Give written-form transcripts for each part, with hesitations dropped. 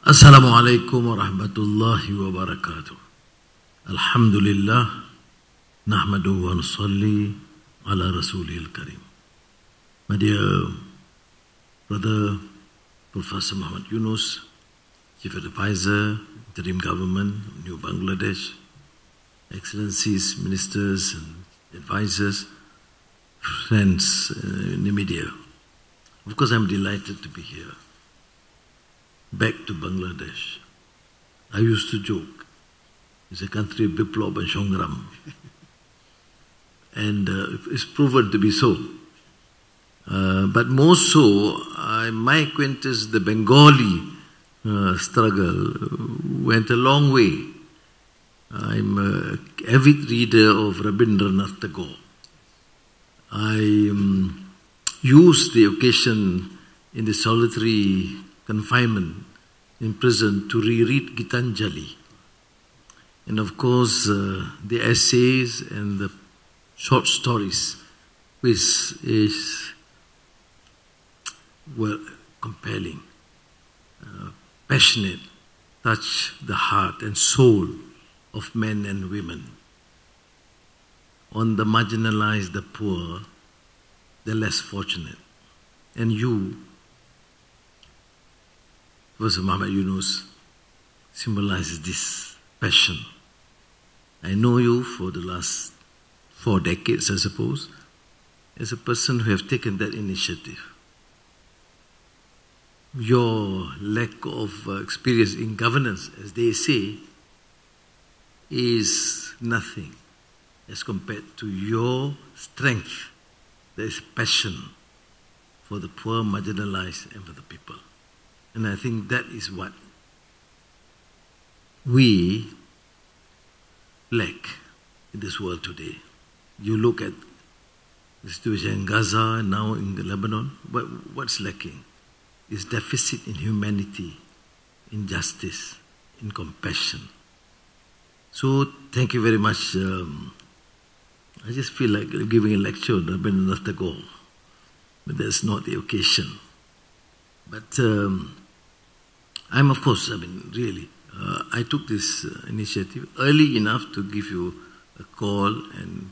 Assalamualaikum warahmatullahi wabarakatuh. Alhamdulillah, nahmaduhu wa nusalli ala rasulil karim. My dear brother, Professor Muhammad Yunus, Chief Advisor, Interim Government, New Bangladesh, Excellencies, Ministers and Advisors, friends in the media. Of course, I'm delighted to be here. Back to Bangladesh. I used to joke, it's a country of Biplab and Shongram. And it's proven to be so. But more so, my acquaintance, the Bengali struggle went a long way. I'm an avid reader of Rabindranath Tagore. I used the occasion in the solitary confinement in prison to reread Gitanjali. And of course, the essays and the short stories, which were compelling, passionate, touch the heart and soul of men and women. On the marginalized, the poor, the less fortunate. And you, Professor Muhammad Yunus, symbolizes this passion. I know you for the last 4 decades, I suppose, as a person who have taken that initiative. Your lack of experience in governance, as they say, is nothing as compared to your strength. There is passion for the poor, marginalized, and for the people. And I think that is what we lack in this world today. You look at the situation in Gaza and now in Lebanon, what's lacking is deficit in humanity, in justice, in compassion. So thank you very much. I just feel like giving a lecture on Rabindranath Tagore, but that's not the occasion. But I'm, of course, really, I took this initiative early enough to give you a call and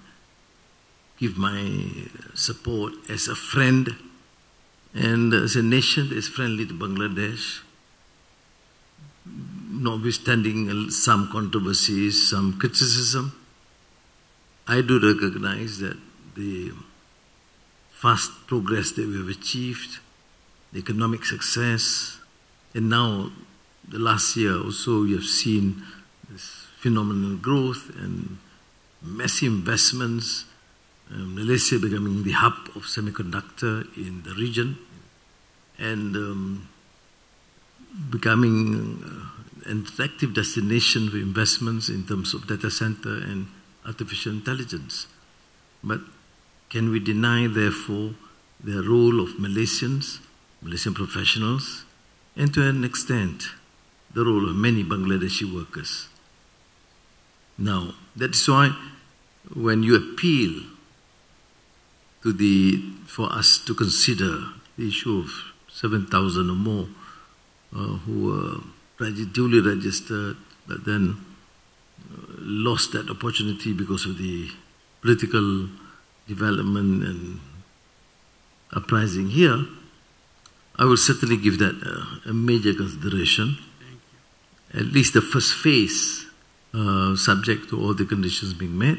give my support as a friend and as a nation that is friendly to Bangladesh, notwithstanding some controversies, some criticism. I do recognize that the fast progress that we have achieved, the economic success, and now the last year also you have seen this phenomenal growth and massive investments, Malaysia becoming the hub of semiconductor in the region and becoming an attractive destination for investments in terms of data center and artificial intelligence. But can we deny, therefore, the role of Malaysian professionals, and to an extent, the role of many Bangladeshi workers? Now, that's why when you appeal for us to consider the issue of 7,000 or more who were duly registered, but then lost that opportunity because of the political development and uprising here, I will certainly give that a major consideration. Thank you. At least the first phase, subject to all the conditions being met,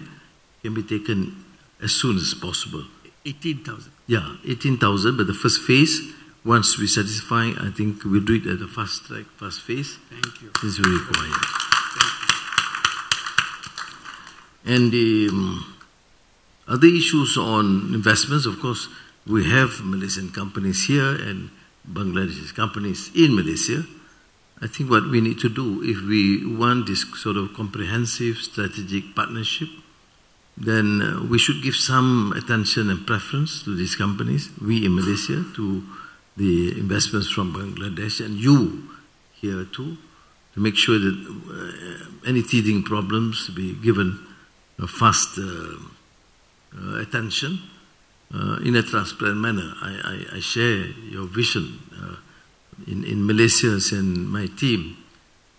can be taken as soon as possible. 18,000. Yeah, 18,000, but the first phase, once we satisfy, I think we'll do it at a fast track, fast phase. Thank you. This will require. Thank you. And the other issues on investments, of course, we have Malaysian companies here and Bangladeshi companies in Malaysia. I think what we need to do, if we want this sort of comprehensive strategic partnership, then we should give some attention and preference to these companies, we in Malaysia, to the investments from Bangladesh, and you here too, to make sure that any teething problems be given a fast attention in a transparent manner. I share your vision in Malaysia and my team,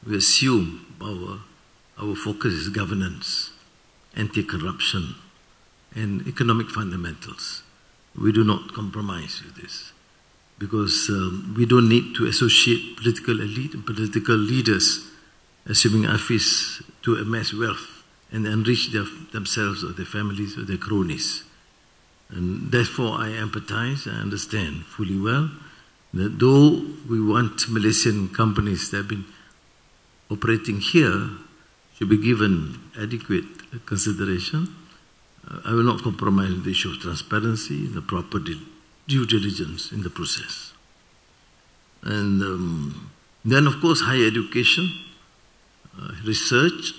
we assume our focus is governance, anti-corruption, and economic fundamentals. We do not compromise with this because we don't need to associate political elite and political leaders assuming office to amass wealth and enrich themselves or their families or their cronies. And therefore I empathize, I understand fully well that though we want Malaysian companies that have been operating here should be given adequate consideration, I will not compromise with the issue of transparency and the proper due diligence in the process. And then, of course, higher education, research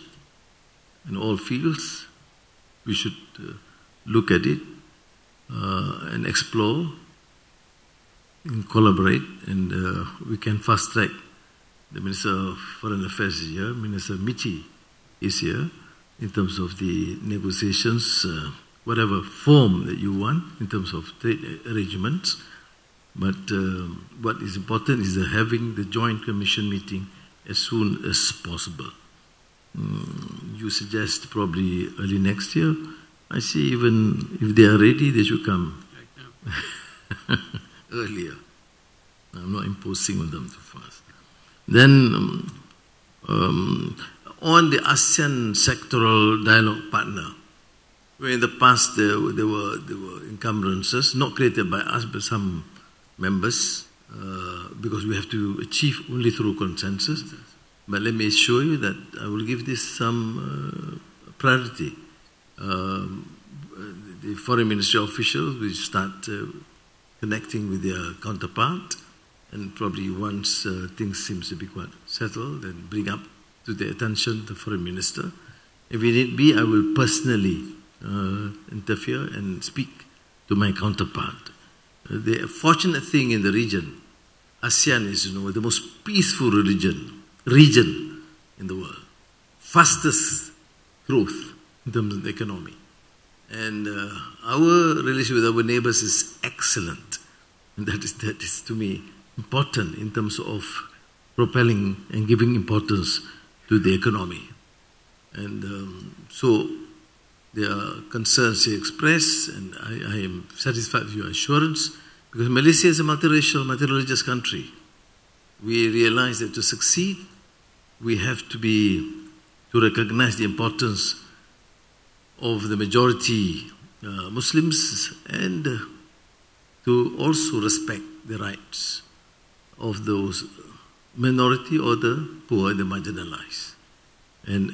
in all fields. We should look at it and explore and collaborate, and we can fast track. The Minister of Foreign Affairs is here, Minister Michi is here, in terms of the negotiations, whatever form that you want in terms of trade arrangements. But what is important is having the joint commission meeting as soon as possible. You suggest probably early next year. I see even if they are ready, they should come earlier. I'm not imposing on them too fast. Then on the ASEAN sectoral dialogue partner, where in the past there were encumbrances, not created by us but some members, because we have to achieve only through consensus. But let me assure you that I will give this some priority. The foreign ministry officials will start connecting with their counterpart, and probably once things seems to be quite settled, then bring up to the attention the foreign minister. If it need be, I will personally interfere and speak to my counterpart. The fortunate thing in the region, ASEAN is, the most peaceful region in the world, fastest growth in terms of the economy, and our relation with our neighbors is excellent, and that is to me important in terms of propelling and giving importance to the economy. And so there are concerns he expressed, and I am satisfied with your assurance, because Malaysia is a multiracial, multireligious country. We realize that to succeed, we have to recognize the importance of the majority Muslims, and to also respect the rights of those minority or the poor and the marginalized. And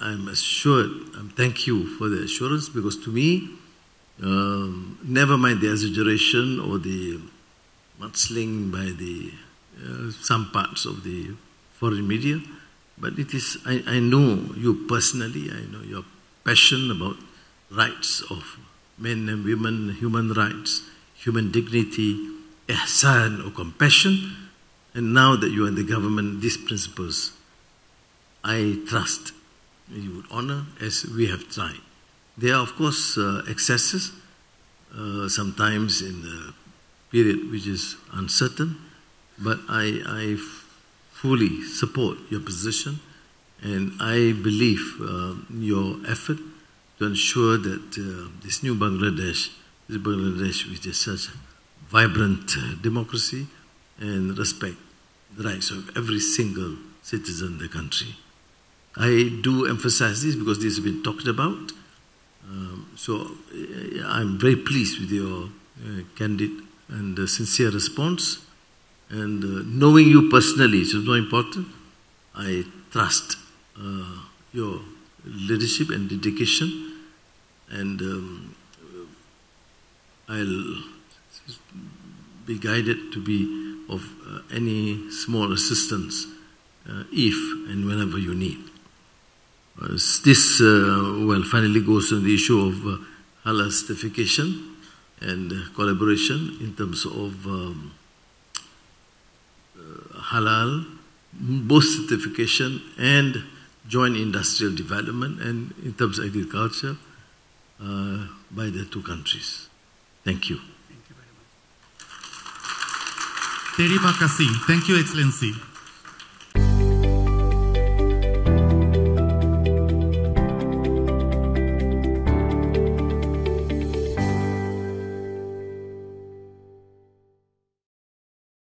I'm assured, thank you for the assurance, because to me, never mind the exaggeration or the mudslinging by the some parts of the foreign media, but it is, I know you personally, I know your passion about rights of men and women, human rights, human dignity, ihsan or compassion, and now that you are in the government, these principles, I trust you would honor as we have tried. There are, of course, excesses, sometimes in the period which is uncertain, but I fully support your position, and I believe your effort to ensure that this new Bangladesh which is such a vibrant democracy and respect the rights of every single citizen in the country. I do emphasize this because this has been talked about. So I'm very pleased with your candid and sincere response. And knowing you personally is more important. I trust your leadership and dedication, and I'll be guided to be of any small assistance if and whenever you need. This finally goes to the issue of halal certification and collaboration in terms of halal, both certification and joint industrial development, and in terms of agriculture by the two countries. Thank you. Thank you very much. Terima kasih. Thank you, Excellency.